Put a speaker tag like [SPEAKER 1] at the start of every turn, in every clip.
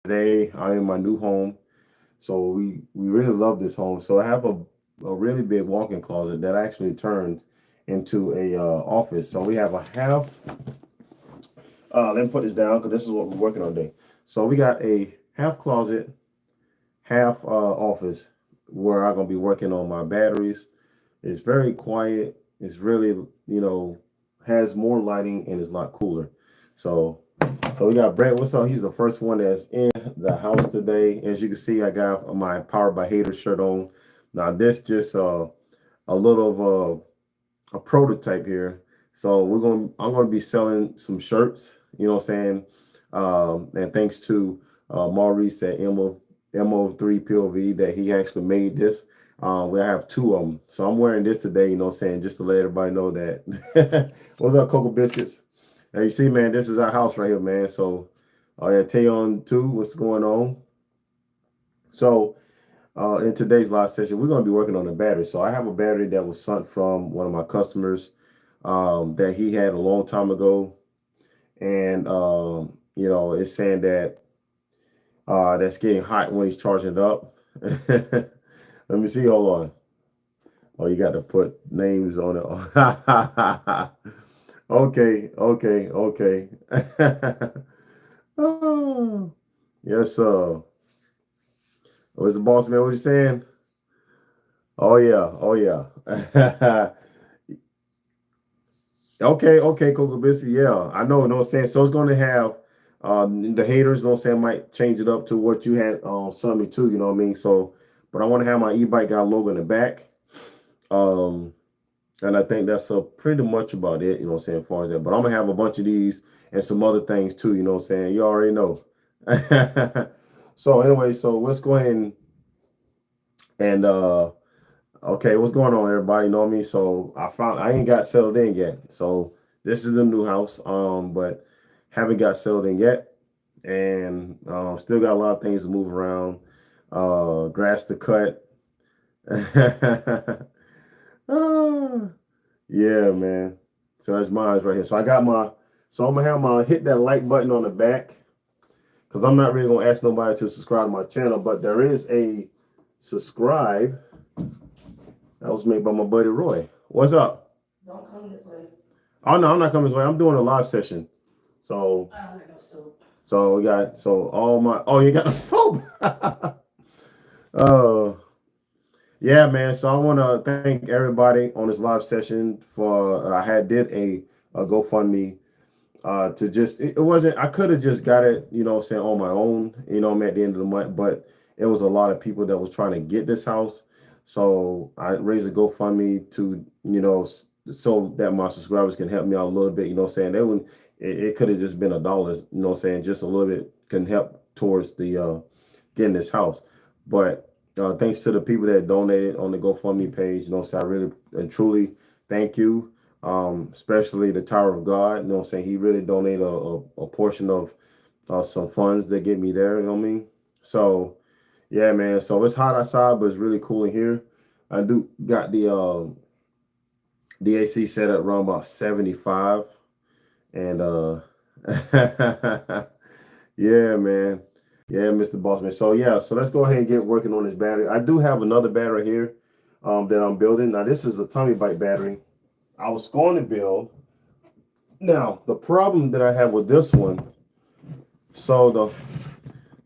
[SPEAKER 1] Today I am in my new home. So we really love this home. So I have a really big walk-in closet that actually turns into a office. So we have a half. Let me put this down because this is what we're working on today. So we got a half closet, half office where I'm gonna be working on my batteries. It's very quiet. It's really has more lighting and is a lot cooler. So so we got Brett. What's up? He's the first one that's in the house today. As you can see, I got my Powered by Haters shirt on. Now this just a little of a prototype here. So I'm gonna be selling some shirts. You know what I'm saying? And thanks to Maurice at MO3 POV that he actually made this. We have two of them. So I'm wearing this today, you know what I'm saying, just to let everybody know that. What's up, Cocoa Biscuits? Now you see, man, this is our house right here, man. So yeah, tell you on too what's going on. So in today's live session, we're going to be working on the battery. So I have a battery that was sent from one of my customers that he had a long time ago. And, it's saying that that's getting hot when he's charging it up. Let me see. Hold on. Oh, you got to put names on it. Okay, okay, okay. Oh, yes, what's the boss man? What you saying? Oh yeah, oh yeah. Okay, okay, Coco Bissy. Yeah, I know what I'm saying. So it's gonna have the haters, you know what I'm saying, might change it up to what you had sent me too, you know what I mean? So but I want to have my e-bike guy logo in the back. Um and I think that's pretty much about it, you know what I'm saying, as far as that. But I'm gonna have a bunch of these and some other things too, you know what I'm saying. You already know. So anyway, so let's go ahead and okay, what's going on, everybody? Know me? So I ain't got settled in yet. So this is the new house, but haven't got settled in yet, and still got a lot of things to move around, grass to cut. Ah, yeah, man. So that's mine right here. So I got so I'm gonna have my hit that like button on the back because I'm not really gonna ask nobody to subscribe to my channel, but there is a subscribe. That was made by my buddy Roy. What's up?
[SPEAKER 2] Don't come this way.
[SPEAKER 1] Oh no, I'm not coming this way. I'm doing a live session. So
[SPEAKER 2] I don't have no soap.
[SPEAKER 1] so we got all my you got no soap. uh yeah, man. So I wanna thank everybody on this live session for I had did a GoFundMe to just it wasn't I could have just got it, you know, saying on my own, you know, I'm at the end of the month, but it was a lot of people that was trying to get this house. So I raised a GoFundMe to, so that my subscribers can help me out a little bit, you know what I'm saying? They wouldn't it could have just been $1, you know what I'm saying, just a little bit can help towards the getting this house. But thanks to the people that donated on the GoFundMe page, you know, so I really and truly thank you. Especially the Tower of God, you know what I'm saying? He really donated a portion of some funds that get me there, you know what I mean? So yeah, man. So it's hot outside, but it's really cool in here. I do got the AC set up around about 75. And yeah, man. Yeah, Mr. Bossman. So yeah, so let's go ahead and get working on this battery. I do have another battery here that I'm building. Now this is a tummy bike battery. I was going to build. Now the problem that I have with this one, so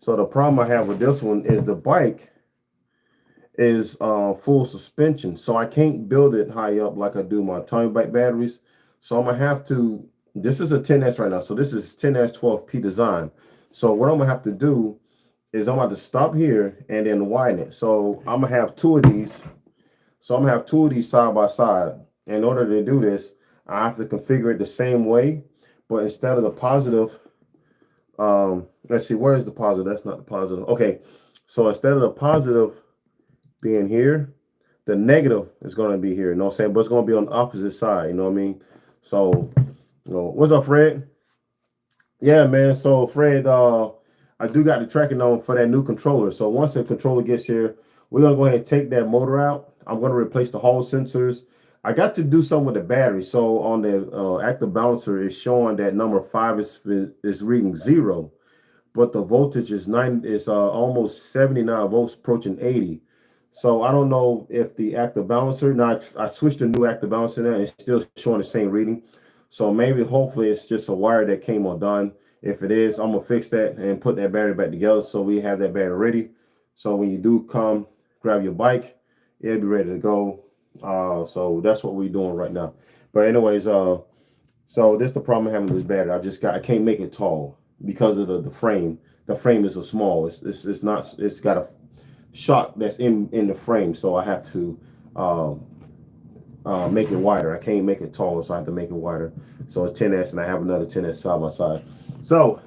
[SPEAKER 1] the problem I have with this one is the bike is full suspension, so I can't build it high up like I do my tummy bike batteries. So I'm gonna have to. This is a 10S right now, so this is 10S 12P design. So what I'm gonna have to do is I'm gonna have to stop here and then widen it. So I'm gonna have two of these. So I'm gonna have two of these side by side. In order to do this, I have to configure it the same way, but instead of the positive, let's see, where is the positive? That's not the positive. Okay, so instead of the positive being here, the negative is going to be here, you know what I'm saying? But it's going to be on the opposite side, you know what I mean? So, what's up, Fred? Yeah, man. So, Fred, I do got the tracking on for that new controller. So, once the controller gets here, we're going to go ahead and take that motor out. I'm going to replace the Hall sensors. I got to do something with the battery. So, on the active balancer, it's showing that number 5 is reading 0. but the voltage is almost 79 volts, approaching 80. So I don't know if the active balancer. Now I switched to new active balancer now, and it's still showing the same reading. So maybe, hopefully, it's just a wire that came undone. If it is, I'm gonna fix that and put that battery back together so we have that battery ready. So when you do come grab your bike, it'll be ready to go. So that's what we're doing right now. But anyways, so this is the problem I'm having with this battery. I can't make it tall because of the frame. The frame is so small. It's not. It's got a shock that's in the frame, so I have to make it wider. I can't make it taller, so I have to make it wider. So it's 10S, and I have another 10S side by side. So,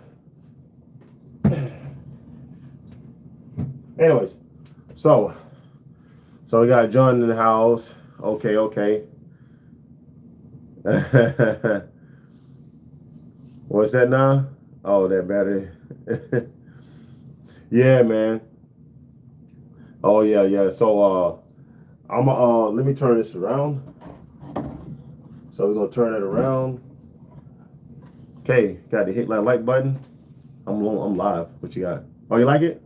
[SPEAKER 1] anyways, so we got John in the house. Okay. What's that now? Oh, that battery. Yeah, man. Oh yeah. So let me turn this around. So we're gonna turn it around. Okay, got to hit that like button. I'm live. What you got? Oh, you like it?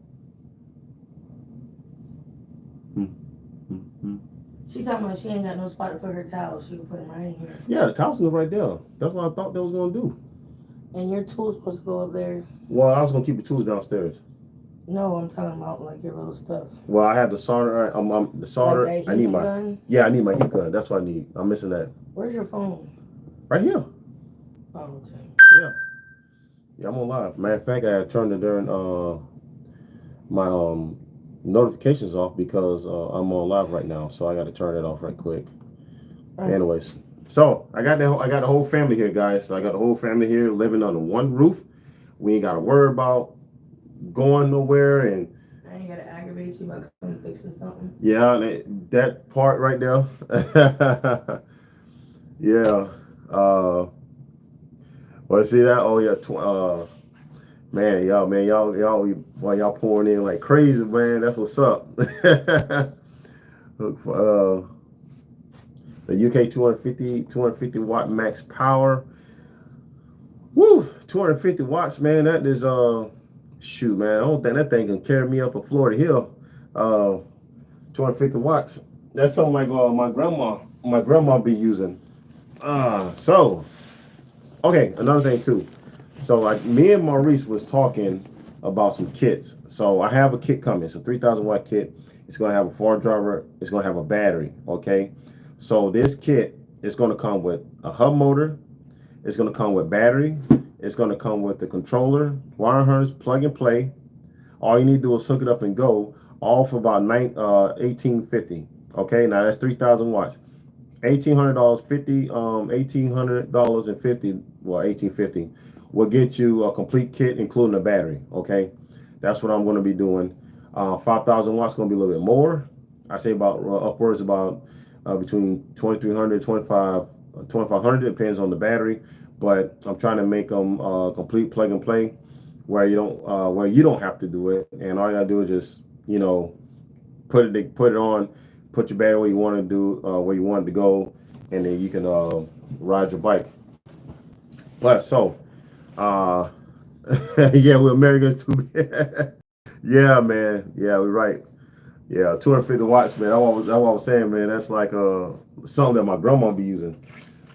[SPEAKER 2] She talking about she ain't got no spot to put her towels. She can put them right in here.
[SPEAKER 1] Yeah, the towels go right there. That's what I thought they was gonna do.
[SPEAKER 2] And your tool's supposed to go up there.
[SPEAKER 1] Well, I was gonna keep the tools downstairs.
[SPEAKER 2] No, I'm talking about like your little stuff.
[SPEAKER 1] Well, I have the solder. The solder.
[SPEAKER 2] Like
[SPEAKER 1] I need my
[SPEAKER 2] gun?
[SPEAKER 1] Yeah, I need my heat gun. That's what I need. I'm missing that.
[SPEAKER 2] Where's your phone?
[SPEAKER 1] Right here.
[SPEAKER 2] Oh, okay.
[SPEAKER 1] Yeah, I'm on live. Matter of fact, I turned my notifications off because I'm on live right now, so I got to turn it off right quick. Right. Anyways, so I got the whole family here, guys. So I got the whole family here living under one roof. We ain't got to worry about going nowhere, and
[SPEAKER 2] I ain't gotta aggravate you by coming fixing something.
[SPEAKER 1] Yeah, that part right there. Yeah. Well, see that? Oh yeah. Y'all, while y'all pouring in like crazy, man. That's what's up. Look for the UK 250 watt max power. Woo, 250 watts, man. That is shoot, man. I don't think that thing can carry me up a Florida hill. 250 watts. That's something like my grandma be using. So okay, another thing too. So me and Maurice was talking about some kits. So I have a kit coming. It's a 3,000 watt kit. It's gonna have a four driver. It's gonna have a battery. Okay. So this kit is gonna come with a hub motor. It's gonna come with battery. It's gonna come with the controller, wire harness, plug and play. All you need to do is hook it up and go. All for about $1,850. Okay, now that's 3,000 watts. $1,800, $1,800 and 50. Well, $1,850 will get you a complete kit, including a battery. Okay, that's what I'm going to be doing. 5,000 watts going to be a little bit more. I say about upwards about between 2,300, 2,500. Depends on the battery. But I'm trying to make them complete plug and play, where you don't have to do it, and all you gotta do is just put it on, put your battery where you want to do where you want it to go, and then you can ride your bike. But so yeah, we're Americans too. Yeah, man. Yeah, we're right. Yeah, 250 watts, man. That's what I was saying, man. That's like something that my grandma be using.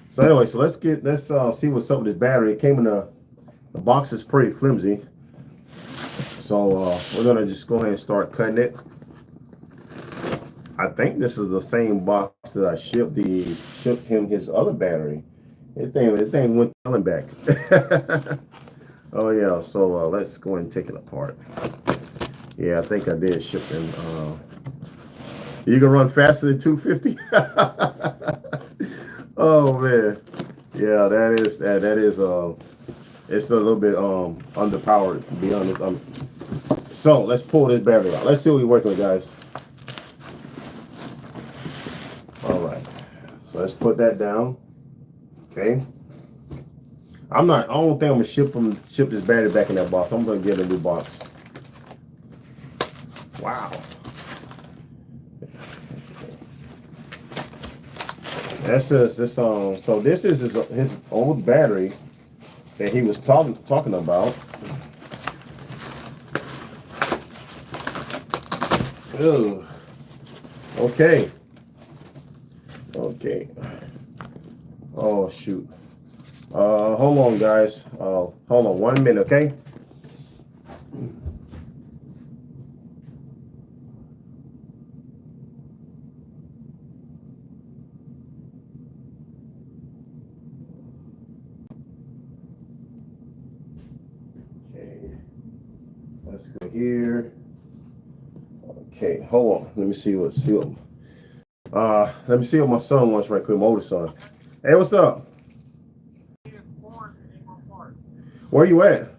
[SPEAKER 1] So anyway, so let's see what's up with this battery. It came in the box is pretty flimsy. So we're gonna just go ahead and start cutting it. I think this is the same box that I shipped him his other battery. That thing went selling back. Oh yeah, so let's go ahead and take it apart. Yeah, I think I did ship them. You can run faster than 250. Oh man, yeah, that is it's a little bit underpowered, to be honest. So let's pull this battery out. Let's see what we're working with, guys. All right, so let's put that down. Okay. I don't think I'm gonna ship this battery back in that box. I'm gonna get a new box. Wow. That's just this so this is his old battery that he was talking about. Ugh. Okay. Okay. Oh shoot. Hold on, guys. Hold on 1 minute, okay? Okay. Let's go here. Okay, hold on. Let me see what let me see what my son wants right quick, my older son. Hey, what's up? Where you at?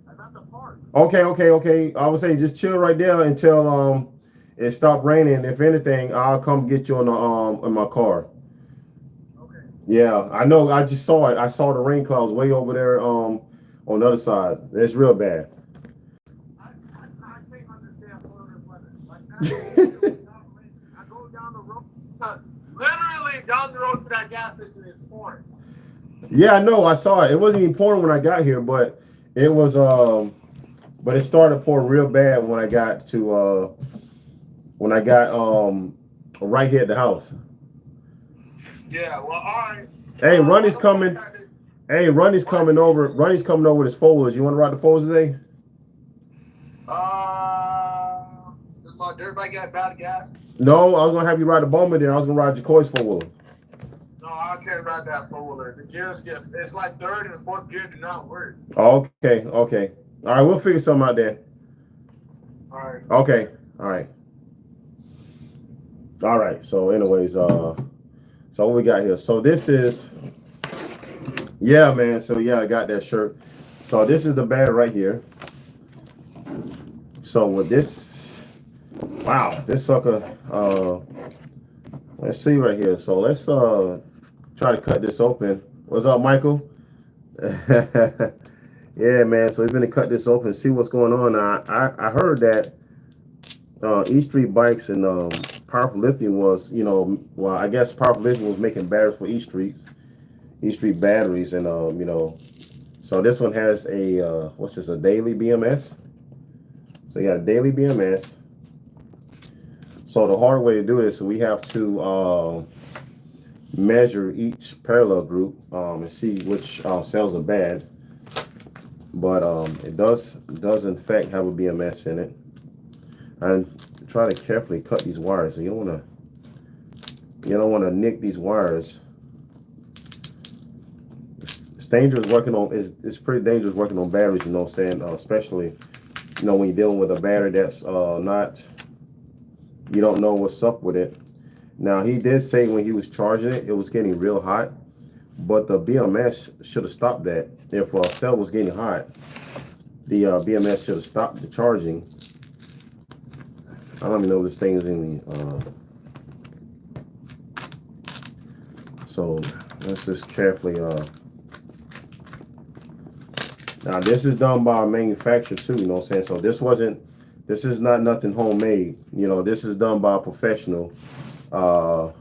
[SPEAKER 1] I'm at the park. Okay. I would say just chill right there until it stopped raining. If anything, I'll come get you in my car. Okay. Yeah, I know. I just saw it. I saw the rain clouds way over there on the other side. It's real bad. I can't understand Florida weather. Like I go down the road. Literally down the road to that gas station is pouring. Yeah, I know. I saw it. It wasn't even pouring when I got here, but it was. But it started to pour real bad when I got right here at the house. Yeah. Well, all right. Hey, Ronnie's coming. Hey, Ronnie's coming over. Ronnie's coming over with his folders. You want to ride the folders today? Does my dirt bike got bad gas? No, I was gonna have you ride the Bowman there. I was gonna ride Jacoy's four-wheeler. No, I can't ride that four-wheeler. The gears it's like third and fourth gear do not work. Okay. All right, we'll figure something out there. All right. Okay. All right. So anyways, so what we got here? So this is, yeah, man. So yeah, I got that shirt. So this is the bag right here. So with this, wow, this sucker, let's see right here. So let's try to cut this open. What's up, Michael? Yeah, man. So we're gonna cut this open, see what's going on. I heard that E-Street Bikes and Powerful Lithium was, well, I guess Powerful Lithium was making batteries for E-Street batteries, and so this one has a what's this? A daily BMS. So you got a daily BMS. So the hard way to do this, so we have to measure each parallel group and see which cells are bad. But it does in fact have a BMS in it. And try to carefully cut these wires. So you don't want to nick these wires. It's dangerous working on. It's pretty dangerous working on batteries. You know what I'm saying? Especially when you're dealing with a battery that's not. You don't know what's up with it. Now he did say when he was charging it, it was getting real hot. But the BMS should have stopped that. If a cell was getting hot, the BMS should have stopped the charging. I don't even know if this thing is in the. So let's just carefully. Now this is done by a manufacturer too. You know what I'm saying? So this is not nothing homemade. This is done by a professional. Yeah,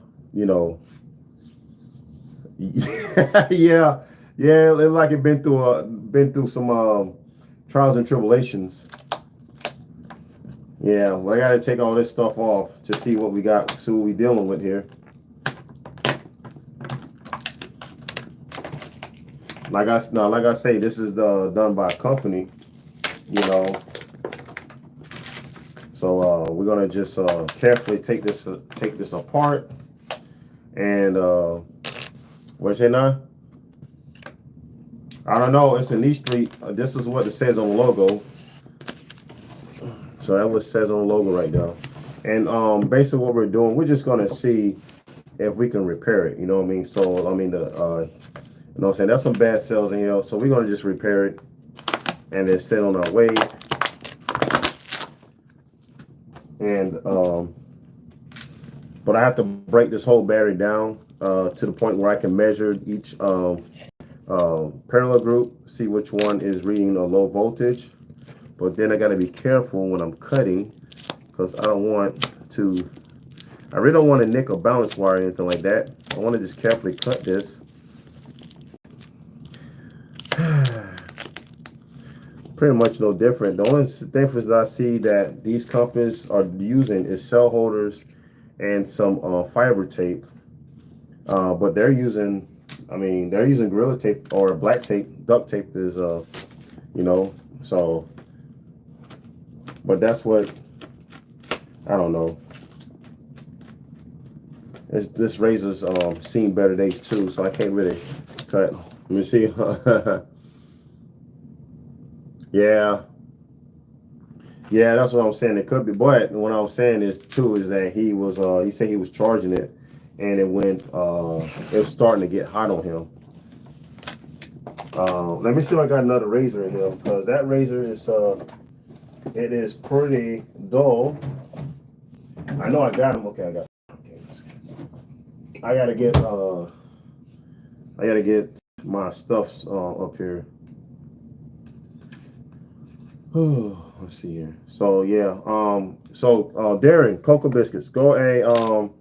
[SPEAKER 1] it's like it been through some trials and tribulations. Yeah, well, I gotta take all this stuff off to see what we got, see what we dealing with here. Like I say, this is done by a company, So we're gonna just carefully take this apart, and what's it now? I don't know. It's an E-Street. This is what it says on the logo. So that's what it says on the logo right now. And basically what we're doing, we're just gonna see if we can repair it. You know what I mean? So I mean you know what I'm saying, that's some bad cells in here. So we're gonna just repair it and then send on our way. And but I have to break this whole battery down to the point where I can measure each parallel group, see which one is reading a low voltage. But then I got to be careful when I'm cutting, because I really don't want to nick a balance wire or anything like that. I want to just carefully cut this. pretty much no different. The only difference that I see that these companies are using is cell holders and some fiber tape. But they're using, I mean, they're using Gorilla Tape or black tape. Duct tape is, you know, so, but that's what, I don't know. This razor's seen better days too, so I can't really cut. Let me see. Yeah. Yeah, that's what I'm saying. It could be, but what I was saying is too is that he was he said he was charging it, and it was starting to get hot on him. Let me see if I got another razor in here, because that razor is it is pretty dull. I know I got him. Okay, I got. Okay, I gotta get my stuff up here. Let's see here. So yeah, Darren, Cocoa Biscuits, go and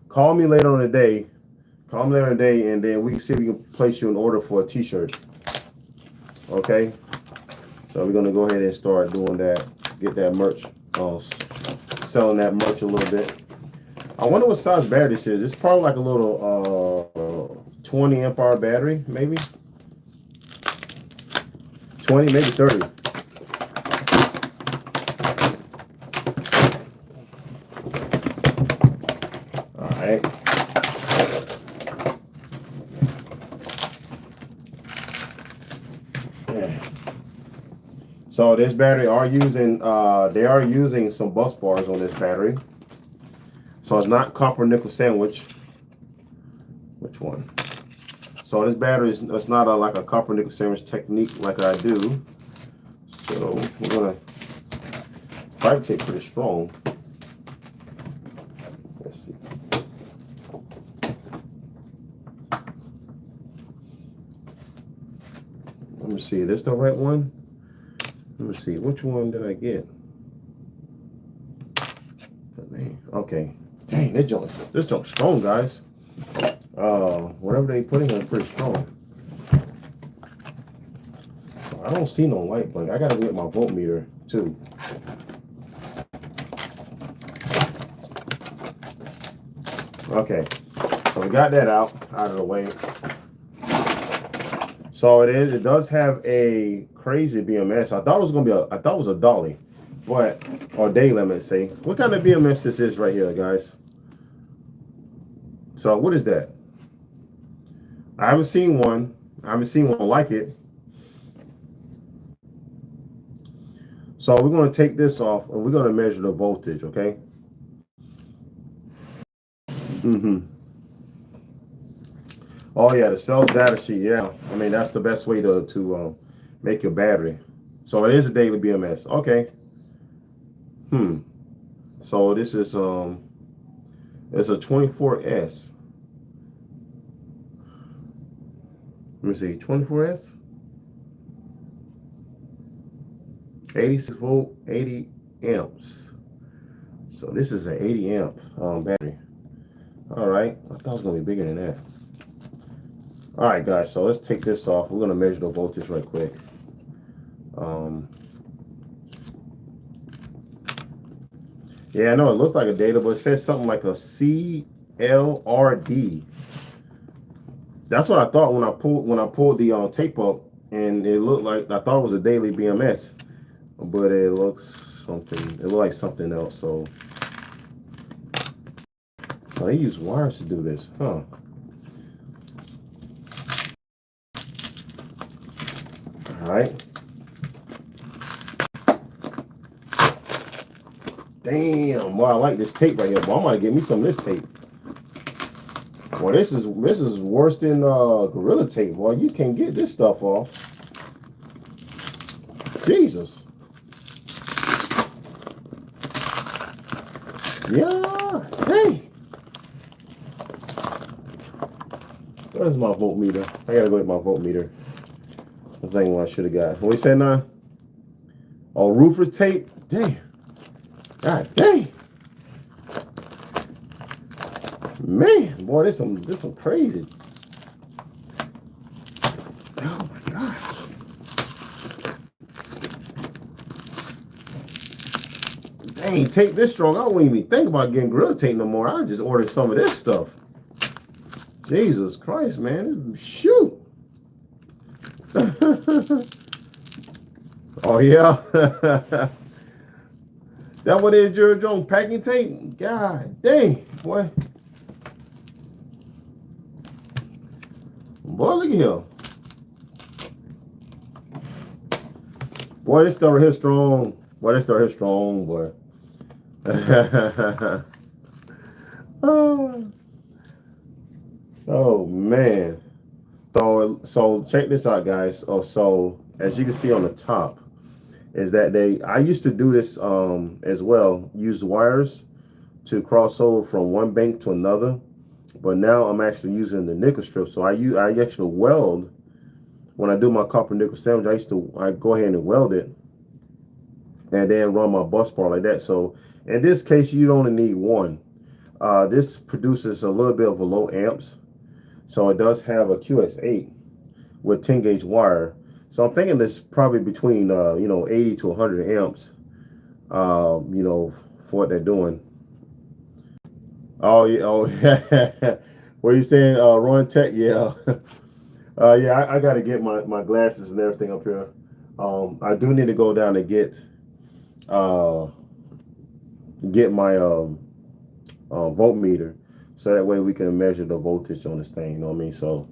[SPEAKER 1] call me later on the day. Call me later in the day, and then we can see if we can place you an order for a t-shirt. Okay? So we're gonna go ahead and start doing that. Get that merch, selling that merch a little bit. I wonder what size battery this is. It's probably like a little 20 amp hour battery, maybe 20, maybe 30. All right. Yeah. So this battery they are using some bus bars on this battery. So it's not copper nickel sandwich. Which one? So this battery it's not like a copper nickel sandwich technique like I do. So we're gonna fiber tape pretty strong. Let's see. Let me see. Is this the right one? Let me see. Which one did I get? Okay. Dang, this junk's strong, guys. Whatever they put in here is pretty strong. So I don't see no light plug. I gotta get my voltmeter too. Okay, so we got that out of the way. So it does have a crazy BMS. I thought it was gonna be I thought it was a dolly, but or day limit say. What kind of BMS this is right here, guys? So what is that? I haven't seen one. I haven't seen one like it. So we're going to take this off and we're going to measure the voltage, okay? Oh yeah, the cell's data sheet. Yeah, I mean that's the best way to make your battery. So it is a daily BMS. Okay. So this is it's a 24S. Let me see, 24S, 86 volt, 80 amps. So this is an 80 amp battery. All right, I thought it was gonna be bigger than that. All right, guys, so let's take this off. We're gonna measure the voltage right quick. Yeah, I know it looks like a data, but it says something like a CLRD. That's what I thought when I pulled the tape up, and it looked like I thought it was a daily BMS, but it looks something. It looked like something else. So they use wires to do this, huh? All right. Damn. Well, I like this tape right here, but I'm gonna get me some of this tape. Well, this is worse than Gorilla Tape. Boy, you can't get this stuff off. Jesus. Yeah. Hey. Where's my voltmeter? I gotta go get my voltmeter. That's the what I should have got. What you say now? Oh, roofer's tape. Damn. God dang. Man, boy, this some crazy. Oh my gosh. Dang, tape this strong. I wouldn't even think about getting Gorilla Tape no more. I just ordered some of this stuff. Jesus Christ, man. Shoot. Oh, yeah. That what is your Jones packing tape? God dang, boy. Boy, look at here. Boy, this stuff right here strong. Boy, this stuff here strong, boy. Oh. Oh man. So check this out, guys. Oh, so as you can see on the top, is that I used to do this as well, use wires to cross over from one bank to another, but now I'm actually using the nickel strip. So I actually weld when I do my copper nickel sandwich. I go ahead and weld it and then run my bus bar like that. So in this case, you only need one. This produces a little bit of a low amps, so it does have a QS8 with 10 gauge wire. So I'm thinking this probably between 80 to 100 amps, for what they're doing. Oh yeah, oh yeah. What are you saying, Ron Tech? Yeah. Yeah, I got to get my glasses and everything up here. I do need to go down and get my voltmeter, so that way we can measure the voltage on this thing. You know what I mean? So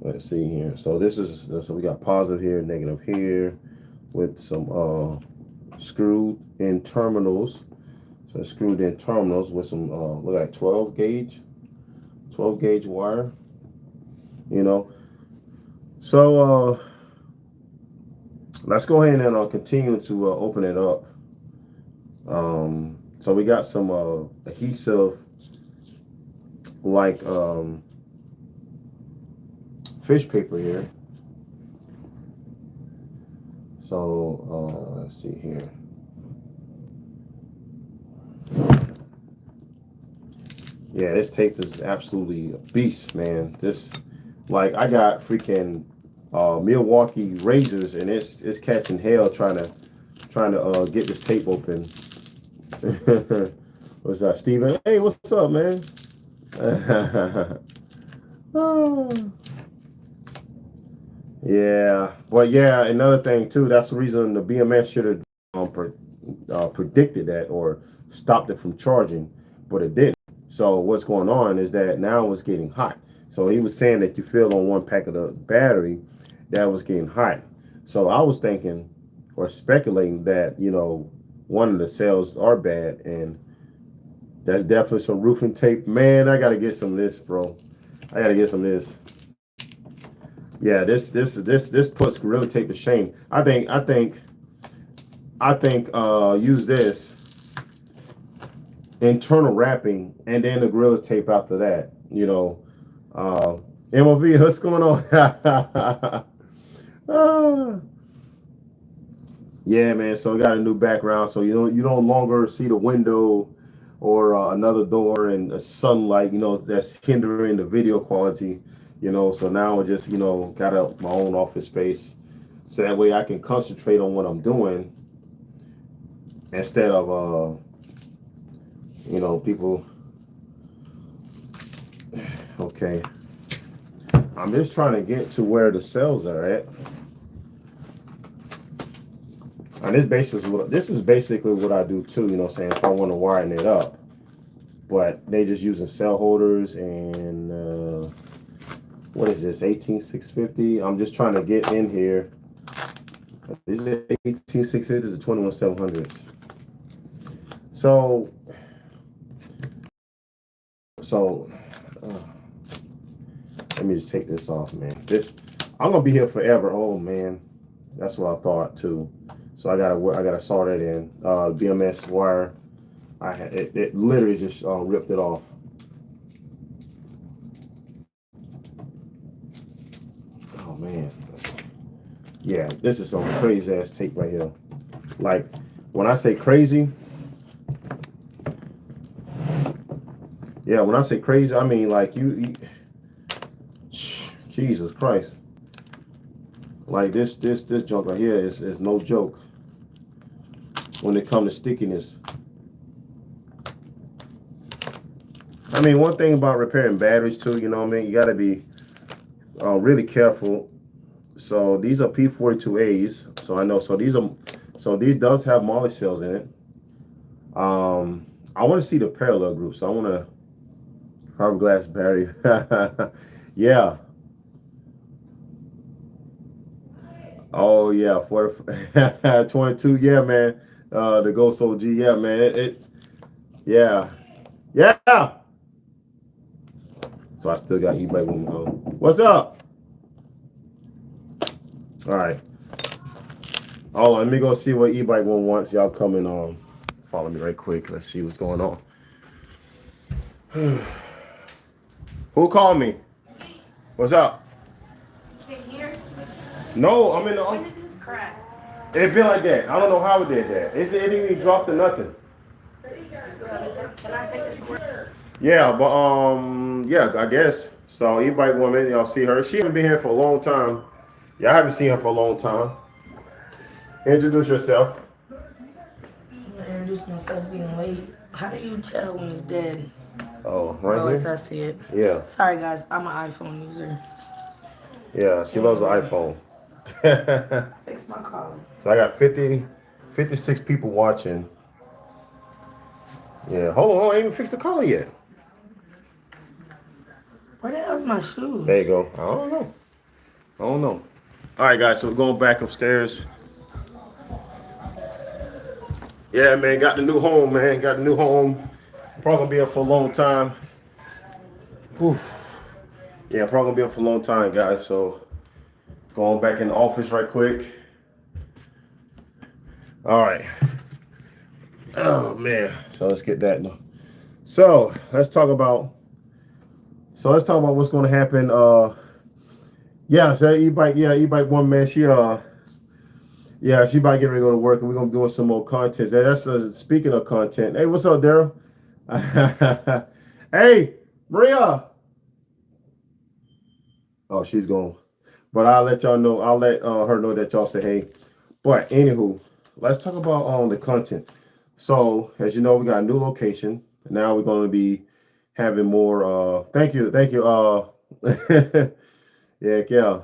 [SPEAKER 1] let's see here. So so we got positive here, negative here, with some screwed in terminals. So screwed in terminals with some look like 12 gauge wire. So let's go ahead and continue to open it up. So we got some adhesive, like fish paper here. So let's see here. Yeah, this tape is absolutely a beast, man. This, like, I got freaking Milwaukee razors, and it's catching hell trying to get this tape open. What's up, Steven? Hey, what's up, man? Oh. Yeah, but yeah, another thing too. That's the reason the BMS should have predicted that or stopped it from charging, but it didn't. So what's going on is that now it's getting hot. So he was saying that you feel on one pack of the battery that was getting hot. So I was thinking or speculating that one of the cells are bad, and that's definitely some roofing tape. Man, I gotta get some of this, bro. I gotta get some of this. Yeah, this puts Gorilla Tape to shame. I think use this internal wrapping and then the Gorilla Tape after that. MOV, what's going on? Yeah, man. So we got a new background, so you no longer see the window or another door and sunlight. That's hindering the video quality. So now I just, got my own office space, so that way I can concentrate on what I'm doing instead of, people. Okay. I'm just trying to get to where the cells are at. And this is basically what I do too, saying, if I want to widen it up. But they just using cell holders and, what is this, 18650? I'm just trying to get in here. These are 18650s or 21700s. So let me just take this off, man. I'm gonna be here forever. Oh man, that's what I thought too. So I gotta saw that in. BMS wire. It literally just ripped it off. Oh man. Yeah, this is some crazy ass tape right here. Like, when I say crazy, yeah, when I say crazy, I mean like you Jesus Christ. Like this junk right here is no joke when it comes to stickiness. I mean, one thing about repairing batteries too, you know what I mean? You got to be really careful. So these are P42As. So I know. So these does have moly cells in it. I want to see the parallel group. So I want to fiberglass battery. Yeah. Oh yeah. 22. Yeah, man. The Ghost OG. Yeah, man. Yeah. Yeah. So I still got E-bike one. What's up? All right. Hold on, let me go see what E-bike one wants. Y'all come and follow me right quick. Let's see what's going on. Who called me? What's up?
[SPEAKER 2] Here?
[SPEAKER 1] No, I'm in the
[SPEAKER 2] When did this crack?
[SPEAKER 1] It been like that. I don't know how it did that. It didn't even drop to nothing.
[SPEAKER 2] Can I take this to work?
[SPEAKER 1] Yeah, but yeah, I guess. So E-bike woman, y'all see her. She haven't been here for a long time. Y'all haven't seen her for a long time. Introduce yourself.
[SPEAKER 2] I'm gonna introduce myself being late. How do you tell when it's dead?
[SPEAKER 1] Oh, right
[SPEAKER 2] Oh,
[SPEAKER 1] here.
[SPEAKER 2] yes, I see it.
[SPEAKER 1] Yeah,
[SPEAKER 2] Sorry, guys. I'm an iPhone user.
[SPEAKER 1] yeah. She loves the iPhone.
[SPEAKER 2] Fix my collar.
[SPEAKER 1] So I got 56 people watching. Yeah, hold on, I ain't even fixed the collar yet.
[SPEAKER 2] Where the hell's my shoes?
[SPEAKER 1] There you go. I don't know. All right, guys, so we're going back upstairs. Yeah, man, got the new home, man. Got the new home. Probably gonna be up for a long time. Whew. Yeah, probably gonna be up for a long time, guys. So going back in the office right quick. All right. Oh man. So let's get that. So let's talk about what's gonna happen. Yeah, so E-bike one, man, she about to get ready to go to work, and we're gonna be doing some more content. That's speaking of content. Hey, what's up, Daryl? Hey, Maria. Oh, she's gone. But I'll let y'all know. I'll let her know that y'all say hey. But anywho, let's talk about the content. So as you know, we got a new location. Now we're going to be having more. Thank you. Yeah.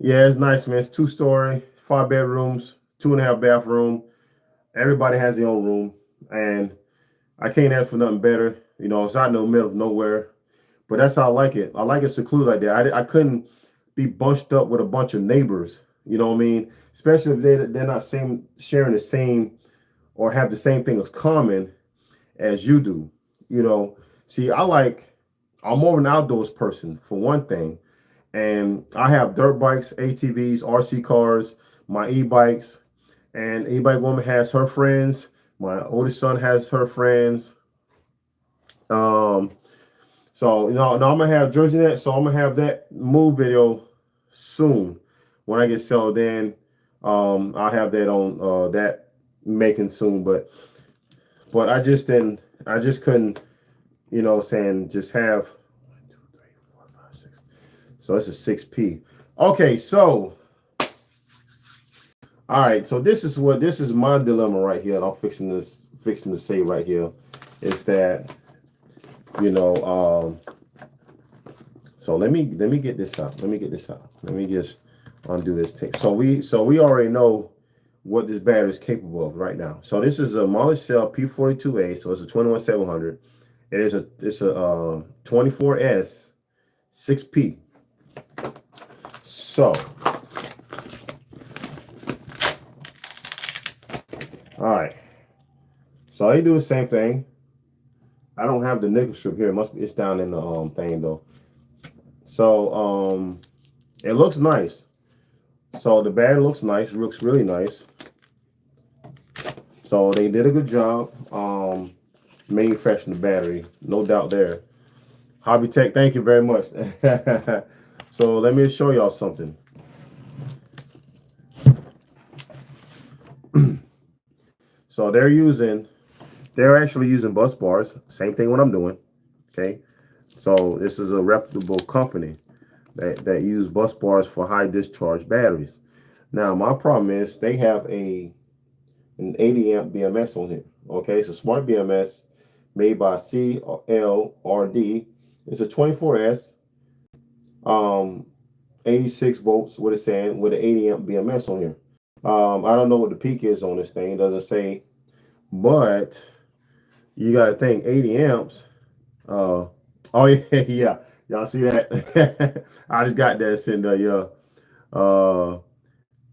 [SPEAKER 1] Yeah, it's nice, man. It's 2-story, 5 bedrooms, 2.5 bathroom. Everybody has their own room, and I can't ask for nothing better. You know, it's out in the middle of nowhere, but that's how I like it. I like it secluded like that. I couldn't be bunched up with a bunch of neighbors. You know what I mean? Especially if they're not sharing the same or have the same thing as common as you do. You know, see, I'm more of an outdoors person for one thing. And I have dirt bikes, ATVs, RC cars, my e-bikes, and e-bike woman has her friends. My oldest son has her friends. So now I'm gonna have Jersey Net, so I'm gonna have that move video soon. When I get settled in, I'll have that on that making soon. But I just couldn't, you know, saying just have 1, 2, 3, 4, 5, 6. So it's a 6P. Okay, so all right, so this is my dilemma right here. I'm fixing to say right here is that, you know, so let me get this out. Let me just undo this tape. So we already know what this battery is capable of right now. So this is a moly cell P42A, so it's a 21700. It's a 24S 6P. So all right. So they do the same thing. I don't have the nickel strip here. It's down in the thing though. So it looks nice. So the battery looks nice. It looks really nice. So they did a good job manufacturing the battery. No doubt there. Hobby Tech, thank you very much. So let me show y'all something. So they're actually using bus bars. Same thing what I'm doing. Okay. So this is a reputable company. that use bus bars for high discharge batteries. Now my problem is they have an 80 amp BMS on here. Okay, it's a smart BMS made by CLRD. It's a 24S, 86 volts, what it's saying, with an 80 amp BMS on here. I don't know what the peak is on this thing. It doesn't say, but you got to think 80 amps. Oh yeah, yeah. Y'all see that? I just got that sitting there, yeah.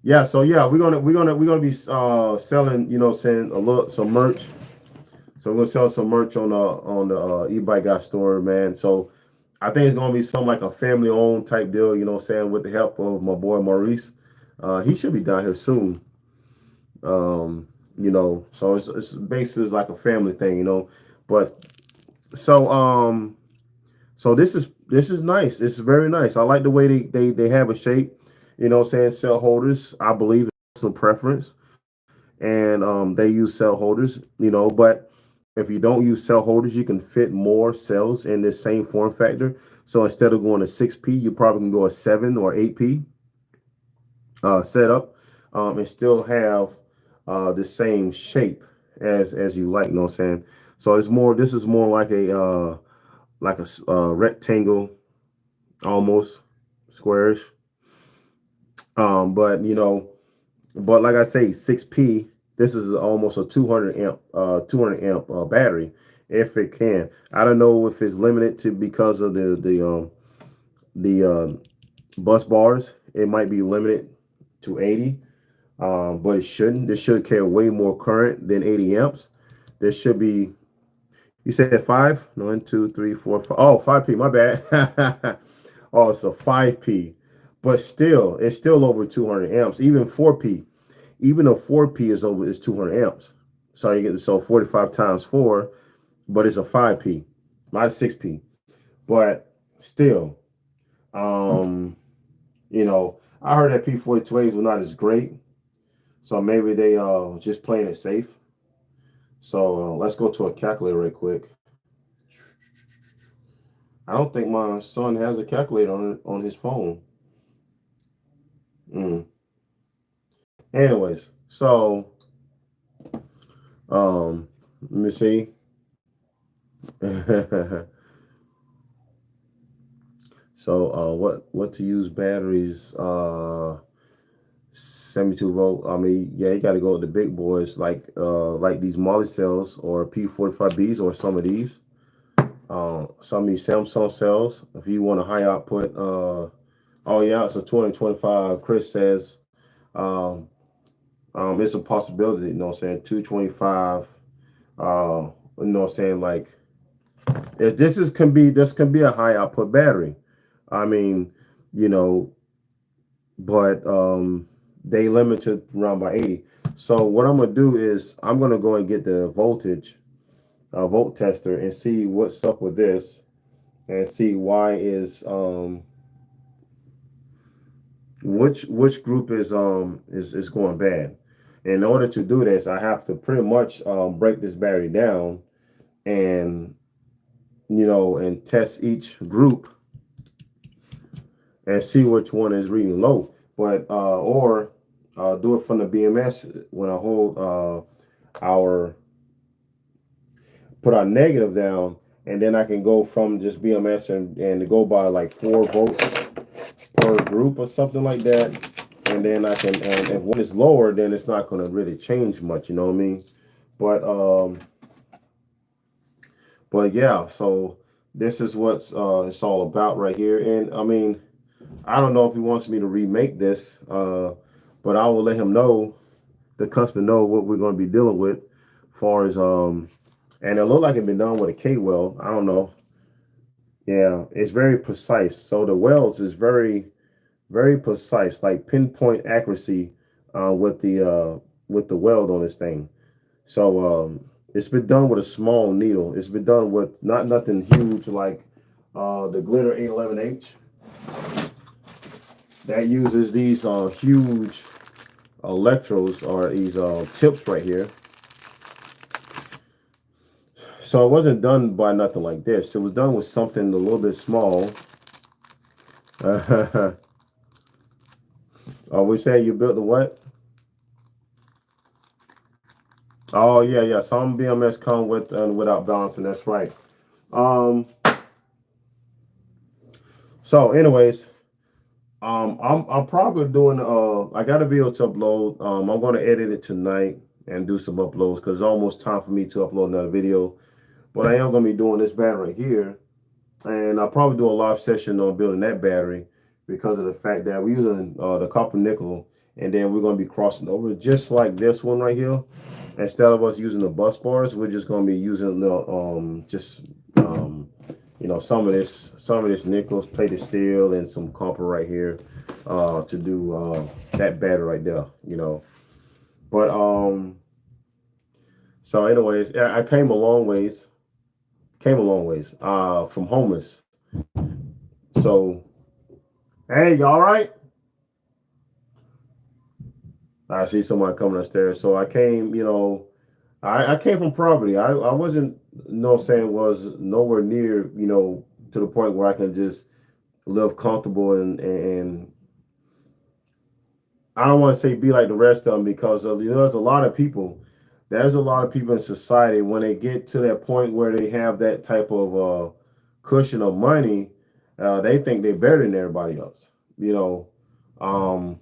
[SPEAKER 1] Yeah, so yeah, we're gonna be selling, saying some merch. So we're gonna sell some merch on the e-bike guy store, man. So I think it's gonna be something like a family owned type deal, saying, with the help of my boy Maurice. He should be down here soon. So it's basically like a family thing. But so this is nice. It's very nice. I like the way they have a shape, saying cell holders. I believe it's some preference. And they use cell holders, but if you don't use cell holders, you can fit more cells in this same form factor. So instead of going to 6P, you probably can go a 7 or 8P setup, and still have the same shape as you like. You know what I'm saying? So it's more. This is more like a rectangle, almost squarish. But like I say, 6P. This is almost a 200 amp battery, if it can. I don't know if it's limited to because of the bus bars. It might be limited to 80, but it shouldn't. This should carry way more current than 80 amps. This should be. You said 5? 1, 2, 3, 4, 5. Oh, 5P. My bad. Oh, it's a 5P, but still, it's still over 200 amps. Even 4P. Even a 4P is 200 amps. So you get 45 times 4, but it's a 5P, not a 6P. But still, I heard that P42As were not as great. So maybe they just playing it safe. So let's go to a calculator right quick. I don't think my son has a calculator on his phone. Anyways, so let me see. So what to use batteries? 72 volt. I mean, yeah, you got to go with the big boys like these Molly cells or P45Bs or some of these. Some of these Samsung cells. If you want a high output, oh yeah, it's a 225. Chris says, it's a possibility. You know what I'm saying? 225. Like this can be a high output battery. I mean, but they limit it around by 80. So what I'm gonna do is I'm gonna go and get the voltage volt tester and see what's up with this, and see why is which group is going bad. In order to do this, I have to pretty much break this battery down and and test each group and see which one is reading low. But or do it from the BMS when I hold put our negative down, and then I can go from just BMS and go by like 4 volts per group or something like that. And then I can, and if one is lower, then it's not going to really change much, you know what I mean? But yeah, so this is what it's all about right here. And I mean, I don't know if he wants me to remake this, but I will let him know, the customer know what we're going to be dealing with, as far as and it looked like it been done with a K weld. I don't know. Yeah, it's very precise. So the welds is very, very precise, like pinpoint accuracy with the weld on this thing. So it's been done with a small needle. It's been done with nothing huge like the Glitter 811H that uses these huge electrodes, or these tips right here. So it wasn't done by nothing like this. It was done with something a little bit small. Oh, we say you built the what? Oh yeah, yeah. Some BMS come with and without balancing. That's right. Um. So, anyways, I'm probably doing. I got a video to upload. I'm going to edit it tonight and do some uploads because it's almost time for me to upload another video. But I am going to be doing this battery here, and I'll probably do a live session on building that battery because of the fact that we're using the copper nickel, and then we're going to be crossing over just like this one right here. Instead of us using the bus bars, we're just going to be using the you know, some of this nickel plated steel and some copper right here to do that battery right there, you know. But so anyways, I came a long ways. From homeless. So hey, y'all right? I see somebody coming upstairs. So I came, you know, I came from poverty. I wasn't, no saying was nowhere near, you know, to the point where I can just live comfortable and I don't want to say be like the rest of them because of, you know, there's a lot of people in society when they get to that point where they have that type of cushion of money, they think they're better than everybody else, you know, um,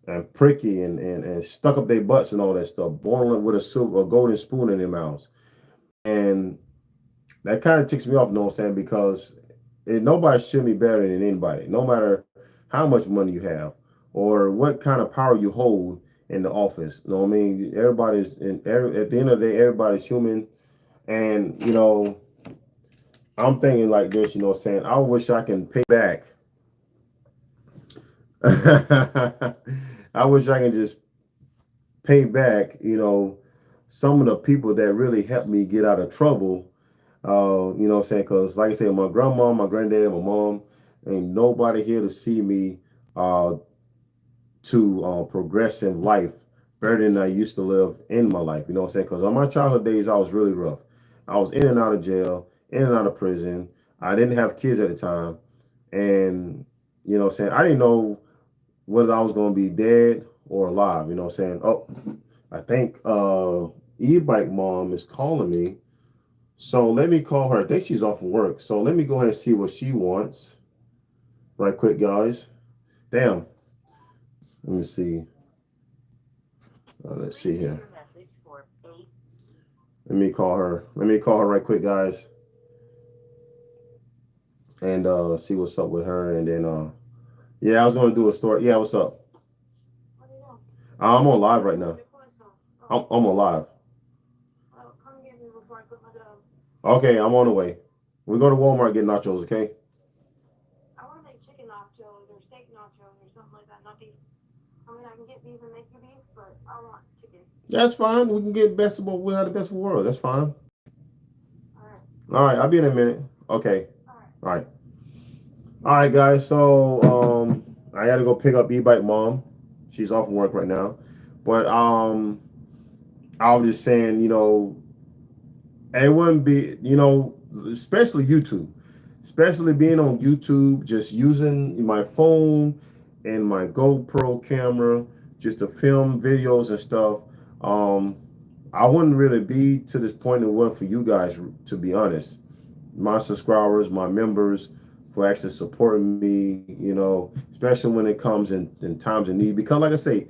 [SPEAKER 1] and pricky and stuck up their butts and all that stuff, born with a golden spoon in their mouths. And that kind of ticks me off, you know what I'm saying? Because nobody should be better than anybody, no matter how much money you have or what kind of power you hold in the office. You know what I mean? At the end of the day, everybody's human. And, you know, I'm thinking like this, you know what I'm saying? I wish I can pay back. I wish I can just pay back, you know, some of the people that really helped me get out of trouble. You know what I'm saying? Because, like I said, my grandma, my granddad, my mom, ain't nobody here to see me uh, to progress in life better than I used to live in my life. You know what I'm saying? Because on my childhood days, I was really rough. I was in and out of jail, in and out of prison. I didn't have kids at the time. And, you know what I'm saying? I didn't know whether I was going to be dead or alive. You know what I'm saying? Oh, I think E-bike mom is calling me. So let me call her. I think she's off from work. So let me go ahead and see what she wants. Right quick, guys. Damn. Let me see. Let's see here. Let me call her. Let me call her right quick, guys. And see what's up with her. And then yeah, I was gonna do a story. Yeah, what's up? I'm on live right now. I'm on live. Okay, I'm on the way. We go to Walmart get nachos, okay? I want to make chicken nachos or steak nachos or something like that, not beef. I mean, I can get beef and make you beef, but I want chicken. That's fine. We can get best of both. We'll have the best of the world. That's fine. All right. I'll be in a minute. Okay. All right. All right, guys. So I got to go pick up E-bike mom. She's off from work right now, but I was just saying, you know, it wouldn't be, you know, especially YouTube, especially being on YouTube, just using my phone and my GoPro camera just to film videos and stuff. Um, I wouldn't really be to this point it wasn't for you guys, to be honest. My subscribers, my members, for actually supporting me, you know, especially when it comes in times of need. Because, like I say,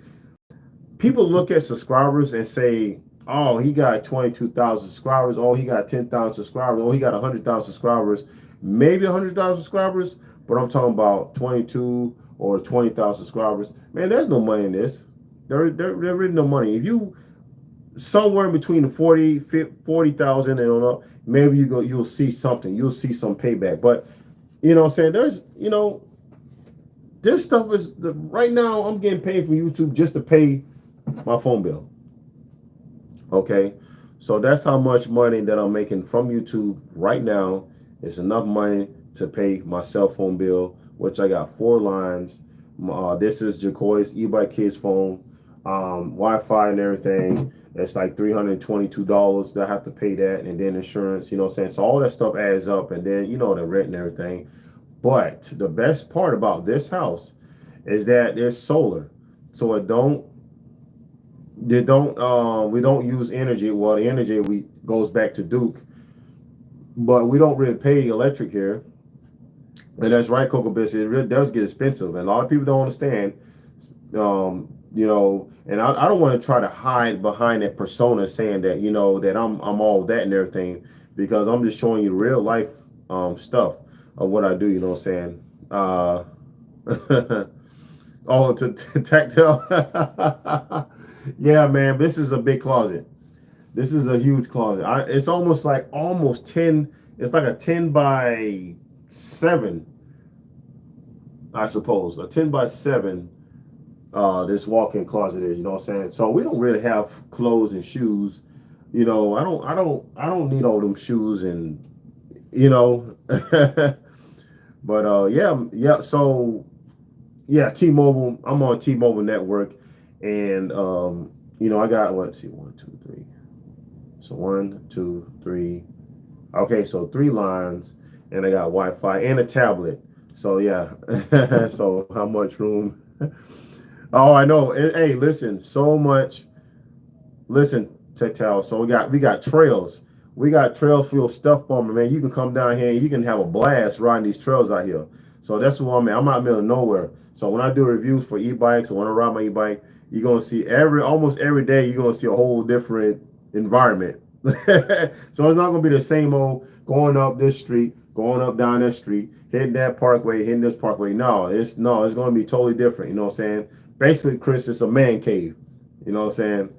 [SPEAKER 1] people look at subscribers and say, oh, he got 22,000 subscribers. Oh, he got 10,000 subscribers. Oh, he got 100,000 subscribers. Maybe 100,000 subscribers, but I'm talking about 22 or 20,000 subscribers. Man, there's no money in this. There really no money. If you somewhere between the 40,000 and on up, maybe you'll see something. You'll see some payback. But you know what I'm saying? There's, you know, this stuff is right now I'm getting paid from YouTube just to pay my phone bill. Okay, so that's how much money that I'm making from YouTube right now. It's enough money to pay my cell phone bill, which I got 4 lines. This is Jacoy's e-bike kids phone, Wi-Fi and everything. It's like $322 that I have to pay that, and then insurance. You know what I'm saying? So all that stuff adds up, and then you know the rent and everything. But the best part about this house is that there's solar, so we don't use energy. Well, the energy we goes back to Duke, but we don't really pay electric here. And that's right, Cocoa Biscuit. It really does get expensive, and a lot of people don't understand. And I don't want to try to hide behind that persona saying that that I'm all that and everything, because I'm just showing you real life stuff of what I do. You know what I'm saying? Oh, to tactile. Yeah, man, this is a big closet. This is a huge closet. It's almost 10. It's like a 10 by 7, I suppose. A 10 by 7. This walk-in closet is. You know what I'm saying? So we don't really have clothes and shoes. I don't need all them shoes and you know. But yeah. So yeah, T-Mobile. I'm on T-Mobile network, and I got what? See, 1, 2, 3. So 1, 2, 3. Okay, so 3 lines, and I got Wi-Fi and a tablet. So yeah. So how much room? Oh, I know. Hey, listen, so much. Listen, Tactile. So we got trails. We got trail fuel stuff bomber, man. You can come down here and you can have a blast riding these trails out here. So that's what I'm at. I'm out in the middle of nowhere. So when I do reviews for e-bikes or when I ride my e-bike, you're gonna see almost every day you're gonna see a whole different environment. So it's not gonna be the same old going up this street, going up down that street, hitting that parkway, hitting this parkway. It's gonna be totally different. You know what I'm saying? Basically, Chris, it's a man cave. You know what I'm saying?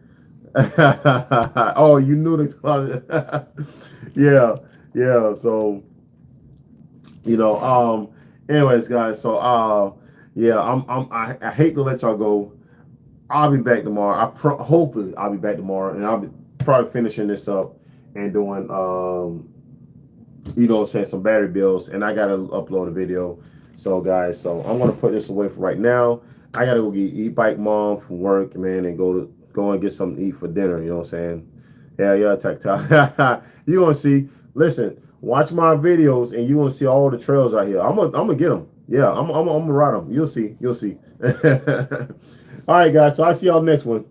[SPEAKER 1] Oh, you knew the closet. Yeah. So, anyways, guys. So, yeah, I hate to let y'all go. I'll be back tomorrow. Hopefully I'll be back tomorrow, and I'll be probably finishing this up and doing, some battery builds, and I gotta upload a video. So, guys, I'm gonna put this away for right now. I gotta go get e-bike mom from work, man, and go and get something to eat for dinner. You know what I'm saying? Yeah, Tactile. You gonna see? Listen, watch my videos, and you gonna see all the trails out here. I'm gonna get them. Yeah, I'm gonna ride them. You'll see. All right, guys. So I see y'all next one.